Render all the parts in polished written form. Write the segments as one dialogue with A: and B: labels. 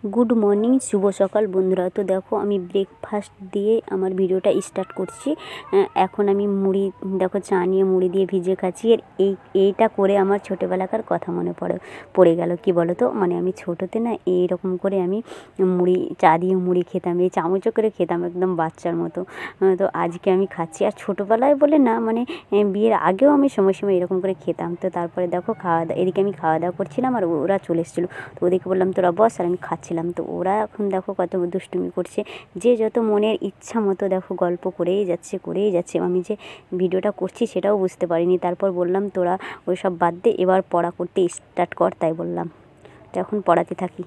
A: Good morning शुभ सकाल बंधुरा। तो देखो आमी ब्रेकफास्ट दिए आमार भिडियोटा स्टार्ट करछि। एखन आमी मुड़ी देखो चा निये मुड़ी दिए भिजे खाচ্ছি। এইটা করে আমার ছোটোবেলাকার কথা মনে পড়ে গেল। কি বলো তো, মানে আমি ছোটোতে না এইরকম করে আমি মুড়ি চা দিয়ে মুড়ি খেতাম, এই চামচে করে খেতাম একদম বাচ্চার মতো। তো আজকে আমি খাচ্ছি। আর ছোটোবেলায় বলে না, মানে বিয়ের আগেও আমি সময় সময় এরকম করে খেতাম। তো তারপরে দেখো এদিকে আমি খাওয়া দাওয়া করছিলাম আর ওরা চলে এসেছিলো। তো ওদেরকে বললাম তোরা বস, আর আমি খাচ্ছিলাম। তো ওরা এখন দেখো কত দুষ্টুমি করছে, যে যত মনের ইচ্ছা মতো দেখো গল্প করেই যাচ্ছে। আমি যে ভিডিওটা করছি সেটাও বুঝতে পারিনি। তারপর বললাম তোরা ওই সব বাদ দে, এবার পড়া করতে স্টার্ট কর। তাই বললাম, তো এখন পড়াতে থাকি।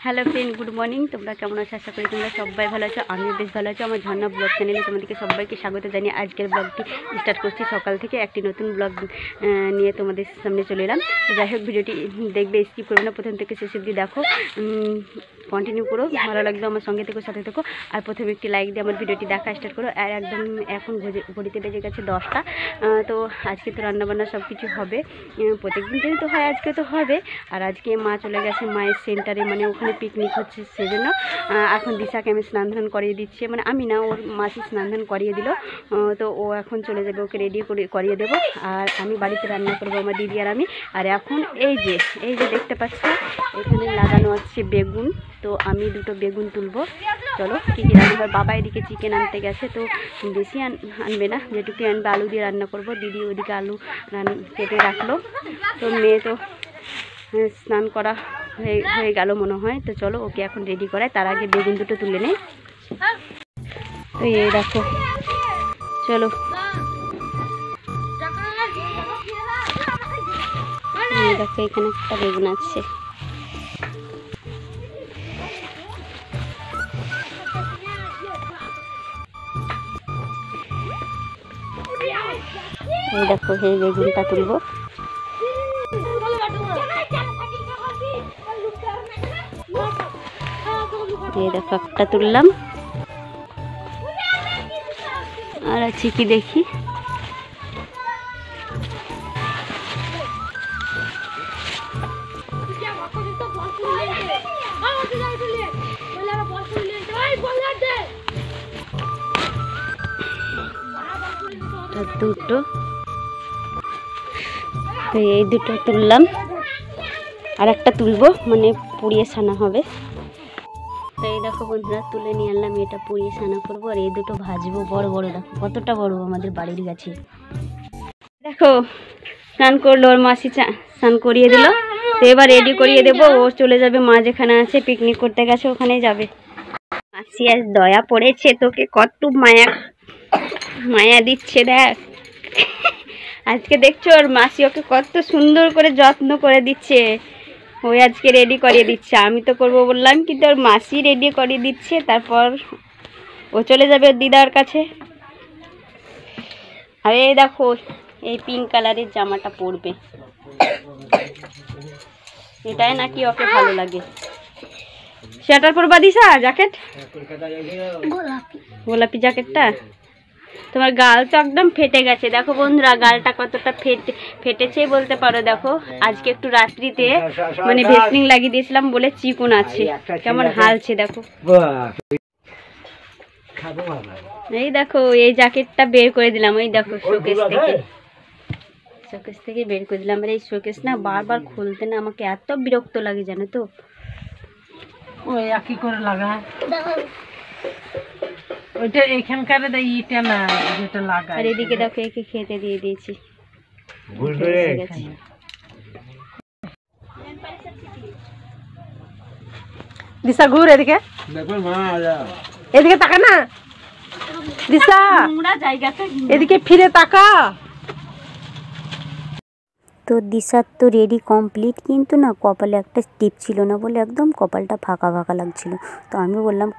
A: Hello friend, good morning. তোমরা কেমন আছো? আশা করি তোমরা সবাই ভালো আছো, আমিও বেশ ভালো আছি। আমার ঝর্ণা ব্লগ চ্যানেলে তোমাদেরকে সবাইকে স্বাগত জানিয়ে আজকের ব্লগটি স্টার্ট করছি। সকাল থেকে একটি নতুন ব্লগ নিয়ে তোমাদের সামনে চলে এলাম। তো যাই হোক, ভিডিওটি দেখবে, স্কিপ করবে না, প্রথম থেকে শেষ অবধি দেখো, কন্টিনিউ করো, ভালো লাগবে আমার সঙ্গে থেকো, সাথে থেকো। আর প্রথমে একটি লাইক দিয়ে আমার ভিডিওটি দেখা স্টার্ট করো। আর একদম এখন ঘড়িতে বেজে গেছে 10টা। তো আজকে তো রান্নাবান্না সব কিছু হবে, প্রত্যেকদিন যদি তো হয় আজকে তো হবে। আর আজকে মা চলে গেছে মায়ের সেন্টারে, মানে ওখানে পিকনিক হচ্ছে, সেজন্য এখন দিশাকে আমি স্নান ধান করিয়ে দিচ্ছি। মানে আমি না, ওর মাসি স্নান ধান করিয়ে দিল। তো ও এখন চলে যাবে, ওকে রেডি করিয়ে দেবো। আর আমি বাড়িতে রান্না করবো, আমার দিদি আর আমি। আর এখন এই যে দেখতে পাচ্ছ এখানে লাগানো আছে বেগুন। তো আমি দুটো বেগুন তুলবো। চলো কী কী রান্না হয়। বাবা এদিকে চিকেন আনতে গেছে, তো বেশি আনবে না, যেটুকু আনবে আলু দিয়ে রান্না করব। দিদি ওইদিকে আলু কেটে রাখলো। তো মেয়ে তো স্নান করা হয়ে গেল মনে হয়। তো চলো ওকে এখন রেডি করাই, তার আগে বেগুন দুটো তুলে নেই। তো এই দেখো, চলো দেখো এখানে একটা বেগুন আছে। এই দেখো, এই বেগুনটা তুলবো। এই দেখো একটা তুললাম, আর আছে কি দেখি। দুটো, তো এই দুটো তুললাম, আর একটা তুলবো, মানে পুড়িয়ে ছানা হবে। তো এই দেখো বন্ধুরা, তুলে নিয়ে আনলাম, এটা পুড়িয়ে ছানা করবো। আর এই দুটো ভাজবো, বড় বড়, দেখো কতটা বড় আমাদের বাড়ির গাছে। দেখো স্নান করলো, ওর মাসি স্নান করিয়ে দিল। তো এবার রেডি করিয়ে দেবো, ও চলে যাবে, মা যেখানে আছে পিকনিক করতে গেছে ওখানেই যাবে। মাসি আজ দয়া পড়েছে, তোকে কত মায়া দিচ্ছে দেখ। আজকে দেখছো ওর মাসি ওকে কত সুন্দর করে যত্ন করে দিচ্ছে। ওই আজকে রেডি করিয়ে দিচ্ছে, আমি তো করবো বললাম, কিন্তু ওর মাসি রেডি করিয়ে দিচ্ছে। তারপর ও চলে যাবে ওর দিদার কাছে। আর এই দেখো, এই পিঙ্ক কালারের জামাটা পরবে, এটাই নাকি ওকে ভালো লাগে। সোয়েটার পরবা দিশা, জ্যাকেট, গোলাপি জ্যাকেটটা। তোমার গাল তো একদম ফেটে গেছে, দেখো বন্ধুরা গালটা কতটা ফেটেছে বলতে পারো। দেখো আজকে একটু রাত্রিতে মানে ভেসলিন লাগিয়ে দিয়েছিলাম বলে চিকন আছে, কেমন হালছে দেখো। এই দেখো এই জ্যাকেটটা বের করে দিলাম, ওই দেখো শোকেস থেকে বের করে দিলাম। আর এই শোকেস না বারবার খুলতে না আমাকে এত বিরক্ত লাগে, জানো তো।
B: ওই একই করে লাগা, ওইটা এখানকার ইটা না, যেটা লাগা।
A: আর এদিকে দেখো একে খেতে দিয়ে দিয়েছি।
B: দিশা ঘুর এদিকে, এদিকে তাকা না দিশা, এদিকে ফিরে তাকা।
A: তো দিশার তো রেডি কমপ্লিট, কিন্তু না কপালে একটা টিপ ছিল না বলে একদম কপালটা ফাঁকা ফাঁকা লাগছিল। তো আমি বললাম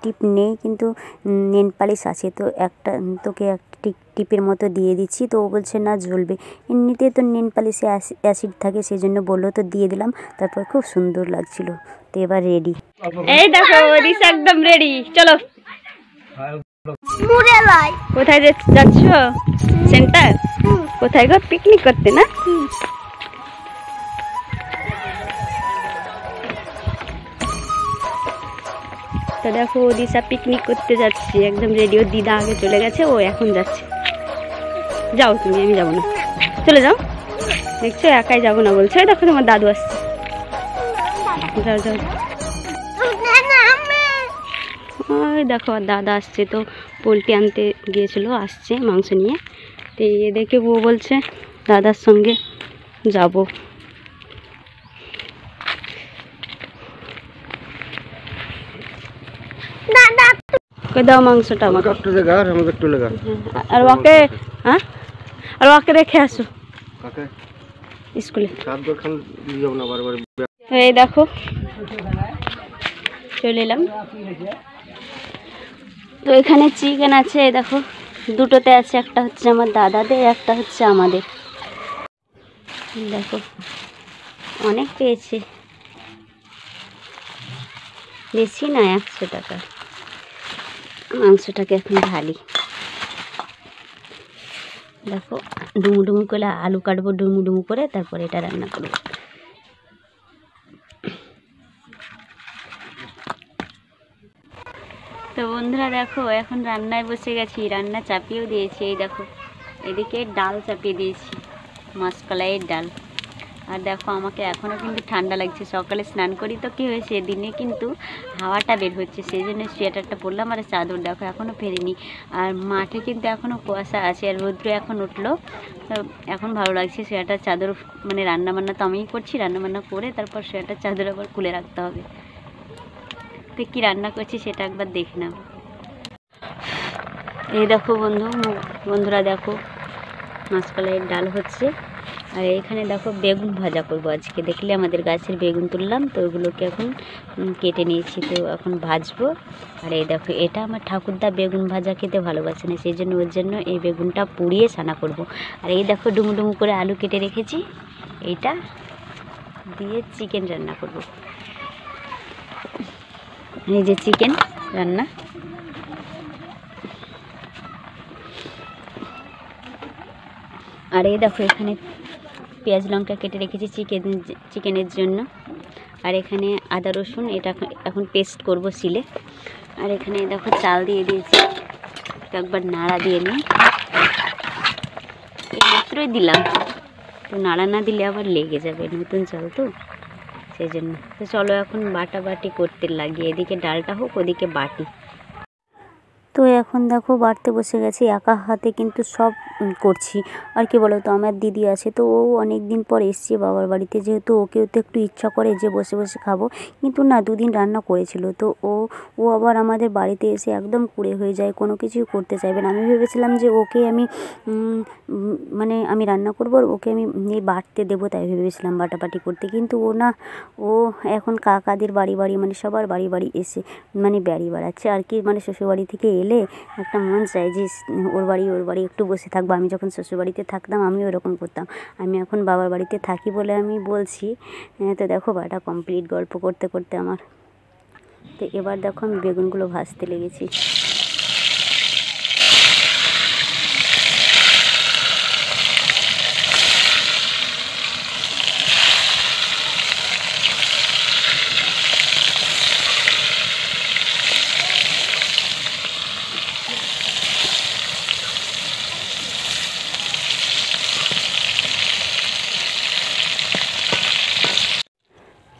A: টিপ নেই, কিন্তু নেল পালিশ আছে, তো তোকে একটা টিপের মতো দিয়ে দিচ্ছি। তো ও বলছে না জ্বলবে, এমনিতে তো নেল পালিশে অ্যাসিড থাকে, সেই জন্য বললো, তো দিয়ে দিলাম। তারপর খুব সুন্দর লাগছিল। তো এবার রেডি, এই দেখো দিশা একদম রেডি। চলো কোথায় যাচ্ছ? সেন্টার? কোথায় গো? পিকনিক করতে না? তো দেখো দিশা পিকনিক করতে যাচ্ছে, একদম রেডি। ওর দিদা আগে চলে গেছে, ও এখন যাচ্ছে। যাও তুমি, আমি যাবো না, চলে যাও। দেখছো একাই যাবো না বলছো। দেখো তোমার দাদু আসছে, যাও যাও। ওই দেখো আর দাদা আসছে, তো পোলট্রি আনতে গিয়েছিল, আসছে মাংস নিয়ে। তো এ দেখে ও বলছে দাদার সঙ্গে যাব। দাও মাংসটা আমাকে। আর ওকে, হ্যাঁ, আর ওকে রেখে আসো স্কুলে। এই দেখো চলে এলাম। তো এখানে চিকেন আছে, এই দেখো দুটোতে আছে, একটা হচ্ছে আমার দাদাদের, একটা হচ্ছে আমাদের। দেখো অনেক পেয়েছে, বেশি না, 100 টাকা। মাংসটাকে এখন ঢালি। দেখো ডুমু ডুমু করে আলু কাটবো, ডুমু ডুমু করে, তারপরে এটা রান্না করবো। তো বন্ধুরা দেখো এখন রান্নায় বসে গেছি, রান্না চাপিয়েও দিয়েছি। এই দেখো এদিকে ডাল চাপিয়ে দিয়েছি, মাসকলাইয়ের ডাল। আর দেখো আমাকে এখনও কিন্তু ঠান্ডা লাগছে, সকালে স্নান করি তো কী হয়েছে, দিনে কিন্তু হাওয়াটা বের হচ্ছে, সেই জন্য সোয়েটারটা পরলাম। আর চাদর দেখো এখনও ফেরিনি। আর মাঠে কিন্তু এখনও কুয়াশা আছে, আর রৌদ্র এখন উঠলো। তো এখন ভালো লাগছে সোয়েটার চাদর, মানে রান্নাবান্না তো আমিই করছি, রান্নাবান্না করে তারপর সোয়েটার চাদর আবার খুলে রাখতে হবে। তো কী রান্না করছি সেটা একবার দেখে নাও। এই দেখো বন্ধুরা দেখো মাসকলাইয়ের ডাল হচ্ছে। আর এখানে দেখো বেগুন ভাজা করবো আজকে। দেখলে আমাদের গাছের বেগুন তুললাম, তো ওইগুলোকে এখন কেটে নিয়েছি, তো এখন ভাজবো। আর এই দেখো এটা আমার ঠাকুরদা বেগুন ভাজা খেতে ভালোবাসে না, সেই জন্য ওর জন্য এই বেগুনটা পুড়িয়ে ছানা করব। আর এই দেখো ডুমু ডুমু করে আলু কেটে রেখেছি, এইটা দিয়ে চিকেন রান্না করব। এই যে চিকেন রান্না। আর এই দেখো এখানে পেঁয়াজ লঙ্কা কেটে রেখেছি চিকেনের জন্য। আর এখানে আদা রসুন এটা এখন পেস্ট করব শিলে। আর এখানে দেখো চাল দিয়ে দিয়েছি, একবার নাড়া দিয়ে নিই। এই মাত্রই দিলাম, তো নাড়া না দিলে আবার লেগে যাবে, নতুন চাল তো, সেই জন্য। তো চলো এখন বাটাবাটি করতে লাগি, এদিকে ডালটা হোক, ওদিকে বাটি। তো এখন দেখো বাড়তে বসে গেছি, একা হাতে কিন্তু সব করছি। আর কি বলো তো, আমার দিদি আছে, তো ও অনেক দিন পর এসছে বাবার বাড়িতে, যেহেতু ওকেও তো একটু ইচ্ছা করে যে বসে বসে খাবো। কিন্তু না, 2 দিন রান্না করেছিল, তো ও আবার আমাদের বাড়িতে এসে একদম কুঁড়ে হয়ে যায়, কোনো কিছুই করতে চাইবে না। আমি ভেবেছিলাম যে ওকে আমি মানে আমি রান্না করবো আর ওকে আমি বাটতে দেবো, তাই ভেবেছিলাম বাটাবাটি করতে। কিন্তু ও এখন কাকাদের বাড়ি বাড়ি, মানে সবার বাড়ি বাড়ি এসে মানে বাড়ি বাড়াচ্ছে আর কি। মানে শ্বশুরবাড়ি থেকে এলে একটা মন চায় যে ওর বাড়ি একটু বসে থাকবো। আমি যখন শ্বশুরবাড়িতে থাকতাম আমিও এরকম করতাম। আমি এখন বাবার বাড়িতে থাকি বলে আমি বলছি। তো দেখো বাটা কমপ্লিট, গল্প করতে করতে আমার। তো এবার দেখো আমি বেগুনগুলো ভাজতে লেগেছি।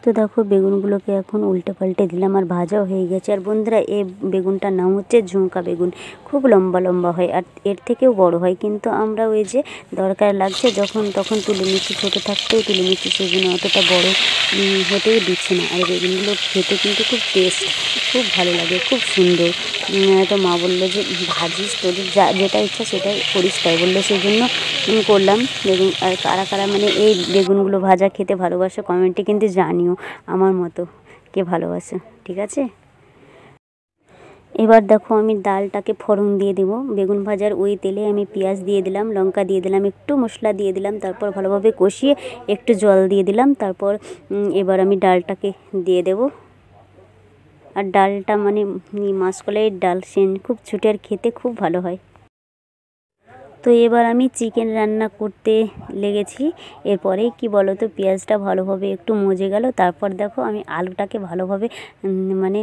A: তো দেখো বেগুনগুলোকে এখন উল্টে পাল্টে দিলাম, আর ভাজাও হয়ে গেছে। আর বন্ধুরা এই বেগুনটার নাম হচ্ছে ঝুমকা বেগুন, খুব লম্বা লম্বা হয়, আর এর থেকেও বড় হয়। কিন্তু আমরা ওই যে দরকার লাগছে যখন তখন তুলে নিচ্ছি, ছোটো থাকতেও তুলে নিচ্ছি, সেই জন্য অতটা বড় হতেই দিচ্ছি না। আর বেগুনগুলো খেতে কিন্তু খুব টেস্ট, খুব ভালো লাগে, খুব সুন্দর। তো মা বললো যে ভাজিস, তোদের যেটা ইচ্ছা সেটাই করিস, তাই বললো, সেই জন্য করলাম বেগুন। আর কারা কারা মানে এই বেগুনগুলো ভাজা খেতে ভালোবাসে কমেন্টে কিন্তু জানিও, আমার মতো কে ভালোবাসে, ঠিক আছে। এবার দেখো আমি ডালটাকে ফোড়ন দিয়ে দেবো। বেগুন ভাজার ওই তেলে আমি পেঁয়াজ দিয়ে দিলাম, লঙ্কা দিয়ে দিলাম, একটু মশলা দিয়ে দিলাম, তারপর ভালোভাবে কষিয়ে একটু জল দিয়ে দিলাম। তারপর এবার আমি ডালটাকে দিয়ে দেব। আর ডালটা মানে মাসকলাইয়ের ডাল, সেন খুব ছুটে আর খেতে খুব ভালো হয়। তো এবার আমি চিকেন রান্না করতে লেগেছি। এরপরে কি বলো তো, পেঁয়াজটা ভালোভাবে একটু মজে গেল, তারপর দেখো আমি আলুটাকে ভালোভাবে মানে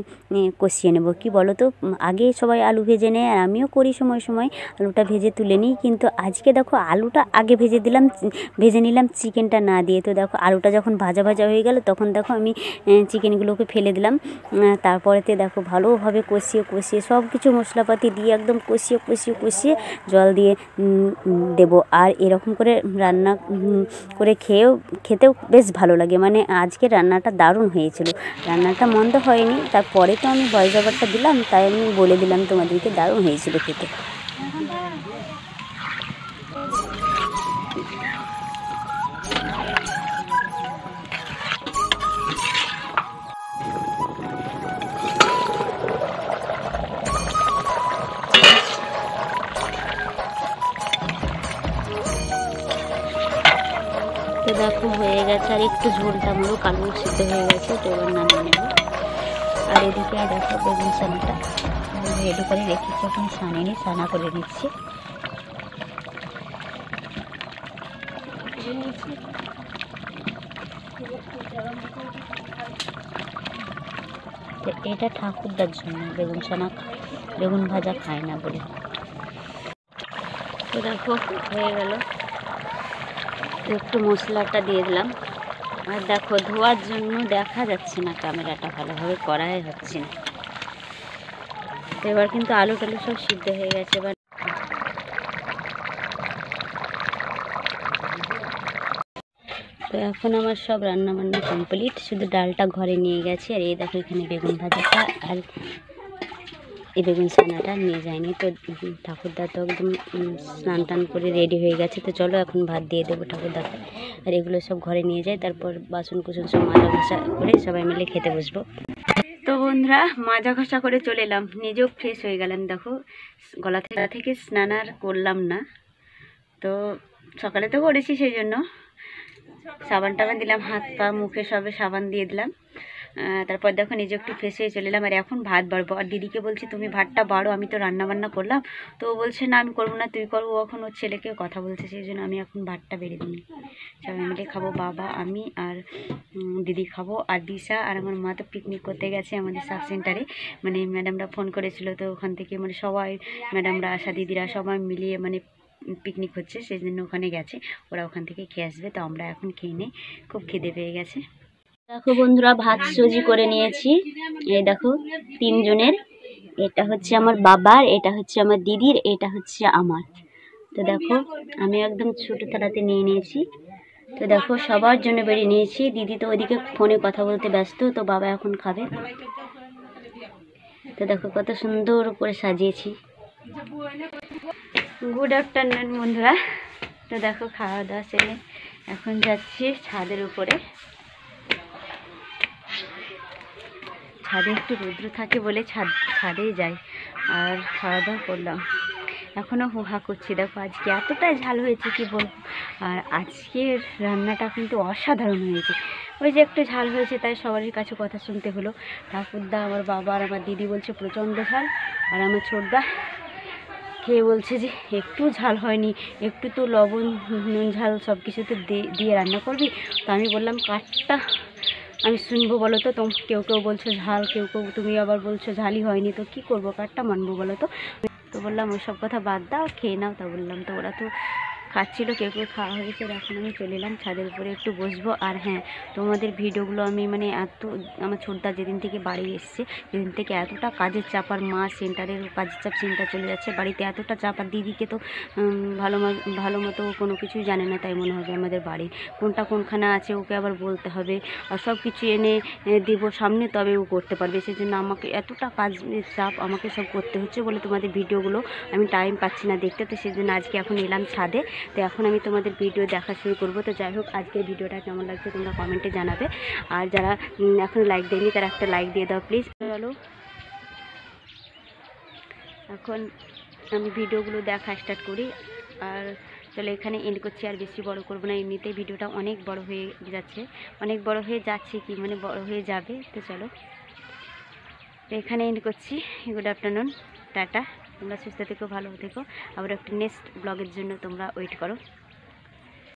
A: কষিয়ে নেব। কি বলো তো, আগে সবাই আলু ভেজে নেয় আর আমিও করি সময় সময়, আলুটা ভেজে তুলে নিই, কিন্তু আজকে দেখো আলুটা আগে ভেজে নিলাম চিকেনটা না দিয়ে। তো দেখো আলুটা যখন ভাজা ভাজা হয়ে গেল তখন দেখো আমি চিকেনগুলোকে ফেলে দিলাম। তারপরেতে দেখো ভালোভাবে কষিয়ে সব কিছু মশলাপাতি দিয়ে একদম কষিয়ে জল দিয়ে দেব। আর এরকম করে রান্না করে খেতেও বেশ ভালো লাগে। মানে আজকে রান্নাটা দারুণ হয়েছিল, রান্নাটা মন্দ হয়নি। তারপরে তো আমি ভয়েস ওভারটা দিলাম, তাই আমি বলে দিলাম তোমাদেরকে, দারুণ হয়েছিল খেতে। তো দেখো হয়ে গেছে, আর একটু ঝোলটা মতো কালো সিদ্ধ হয়ে গেছে। তো এবার নামিয়ে নেব। আর এদিকে দেখো বেগুন ছানাটা রেডি করে রেখেছি, এখন ছানা করে নিচ্ছি। তো এটা ঠাকুরদার জন্য বেগুন ভাজা খায় না বলে। তো দেখো হয়ে গেল, একটু মশলাটা দিয়ে দিলাম। আর দেখো ধোয়ার জন্য দেখা যাচ্ছে না, ক্যামেরাটা ভালোভাবে করাই হচ্ছে না। তো এবার কিন্তু আলু টালু সব সিদ্ধ হয়ে গেছে। এবার তো এখন আমার সব রান্না বান্না কমপ্লিট, শুধু ডালটা ঘরে নিয়ে গেছি। আর এই দেখো এখানে বেগুন ভাজাটা আর এই বেগুন ছানাটা নিয়ে যায়নি। তো ঠাকুরদা তো একদম স্নান টান করে রেডি হয়ে গেছে। তো চলো এখন ভাত দিয়ে দেবো ঠাকুরদাকে। আর এগুলো সব ঘরে নিয়ে যাই, তারপর বাসন কুসন সব মাজা ঘষা করে সবাই মিলে খেতে বসবো। তো বন্ধুরা মাজা ঘষা করে চলে এলাম, নিজেও ফ্রেশ হয়ে গেলাম। দেখো গলা থেকে স্নান আর করলাম না, তো সকালে তো করেছি, সেই জন্য সাবান টাবান দিলাম, হাত পা মুখে সবে সাবান দিয়ে দিলাম। তারপর দেখো নিজে একটু ফ্রেশ হয়ে চলে এলাম। আর এখন ভাত বাড়বো। আর দিদিকে বলছি তুমি ভাতটা বাড়ো, আমি তো রান্না বান্না করলাম। তো ও বলছে না আমি করবো না, তুই করবো। এখন ওর ছেলেকে কথা বলছে, সেই জন্য আমি এখন ভাতটা বেড়ে দিই। সবাই মিলে খাবো, বাবা আমি আর দিদি খাবো। আর দিশা আর আমার মা তো পিকনিক করতে গেছে আমাদের সাব সেন্টারে। মানে ম্যাডামরা ফোন করেছিল, তো ওখান থেকে মানে সবাই ম্যাডামরা আশা দিদিরা সবাই মিলিয়ে মানে পিকনিক হচ্ছে, সেই জন্য ওখানে গেছে। ওরা ওখান থেকে খেয়ে আসবে। তো আমরা এখন খেয়ে নিই, খুব খিদে পেয়ে গেছে। দেখো বন্ধুরা ভাত সুজি করে নিয়েছি। এই দেখো 3 জনের, এটা হচ্ছে আমার বাবার, এটা হচ্ছে আমার দিদির, এটা হচ্ছে আমার। তো দেখো আমি একদম ছোটো থালাতে নিয়ে নিয়েছি। তো দেখো সবার জন্য বেরিয়ে নিয়েছি। দিদি তো ওইদিকে ফোনে কথা বলতে ব্যস্ত, তো বাবা এখন খাবে। তো দেখো কত সুন্দর করে সাজিয়েছি। গুড আফটারনুন বন্ধুরা। তো দেখো খাওয়া দাওয়া সেরে এখন যাচ্ছি ছাদের উপরে। ছাদে একটু রৌদ্র থাকে বলে ছাদেই যাই। আর খাওয়া দাওয়া করলাম, এখনও হুহা করছি। দেখো আজকে এতটাই ঝাল হয়েছে কি বলবো। আর আজকের রান্নাটা কিন্তু অসাধারণ হয়েছে। ওই যে একটু ঝাল হয়েছে তাই সবারই কাছে কথা শুনতে হলো। ঠাকুরদা, আমার বাবা আর আমার দিদি বলছে প্রচণ্ড ঝাল। আর আমার ছোটদা খেয়ে বলছে যে একটু ঝাল হয়নি, একটু তো লবণ নুন ঝাল সব কিছুতে দিয়ে রান্না করবি। তো আমি বললাম কাঠটা আমি শুনবো বলো তো, কেউ বলছো ঝাল, কেউ তুমি আবার বলছো ঝালই হয়নি, তো কি করবো, কাঠটা মানবো বলো তো। তো বললাম ওই সব কথা বাদ দাও, খেয়ে নাও। তা বললাম, তো ওরা তো খাচ্ছিলো, কেউ খাওয়া হয়েছে। এখন আমি চলে এলাম ছাদের উপরে একটু বসবো। আর হ্যাঁ, তোমাদের ভিডিওগুলো আমি মানে আমার ছোটদা যেদিন থেকে বাড়ি এসছে সেদিন থেকে এতটা কাজের চাপ, আর মা সেন্টারের কাজের চাপ, সেন্টার চলে যাচ্ছে, বাড়িতে এতটা চাপ। আর দিদিকে তো ভালো মতো কোনো কিছুই জানে না, তাই মনে হবে আমাদের বাড়ির কোনটা কোনখানে আছে ওকে আবার বলতে হবে। আর সব কিছু এনে দেবো সামনে, তবে ও করতে পারবে। সেই জন্য আমাকে এতটা কাজের চাপ আমাকে সব করতে হচ্ছে বলে তোমাদের ভিডিওগুলো আমি টাইম পাচ্ছি না দেখতে। তো সেই জন্য আজকে এখন এলাম ছাদে। তো এখন আমি তোমাদের ভিডিও দেখা শুরু করবো। তো যাই হোক, আজকের ভিডিওটা কেমন লাগছে তোমরা কমেন্টে জানাবে। আর যারা এখন লাইক দেয়নি তারা একটা লাইক দিয়ে দাও প্লিজ। চলো এখন আমি ভিডিওগুলো দেখা স্টার্ট করি। আর চলো এখানে এন্ড করছি, আর বেশি বড় করবো না। এমনিতেই ভিডিওটা অনেক বড় হয়ে যাচ্ছে, কি মানে বড় হয়ে যাবে। তো চলো এখানে এন্ড করছি। Good afternoon. টাটা, তোমরা সুস্থ থেকো, ভালো থেকো। আবার একটা নেক্সট ব্লগের জন্য তোমরা ওয়েট করো।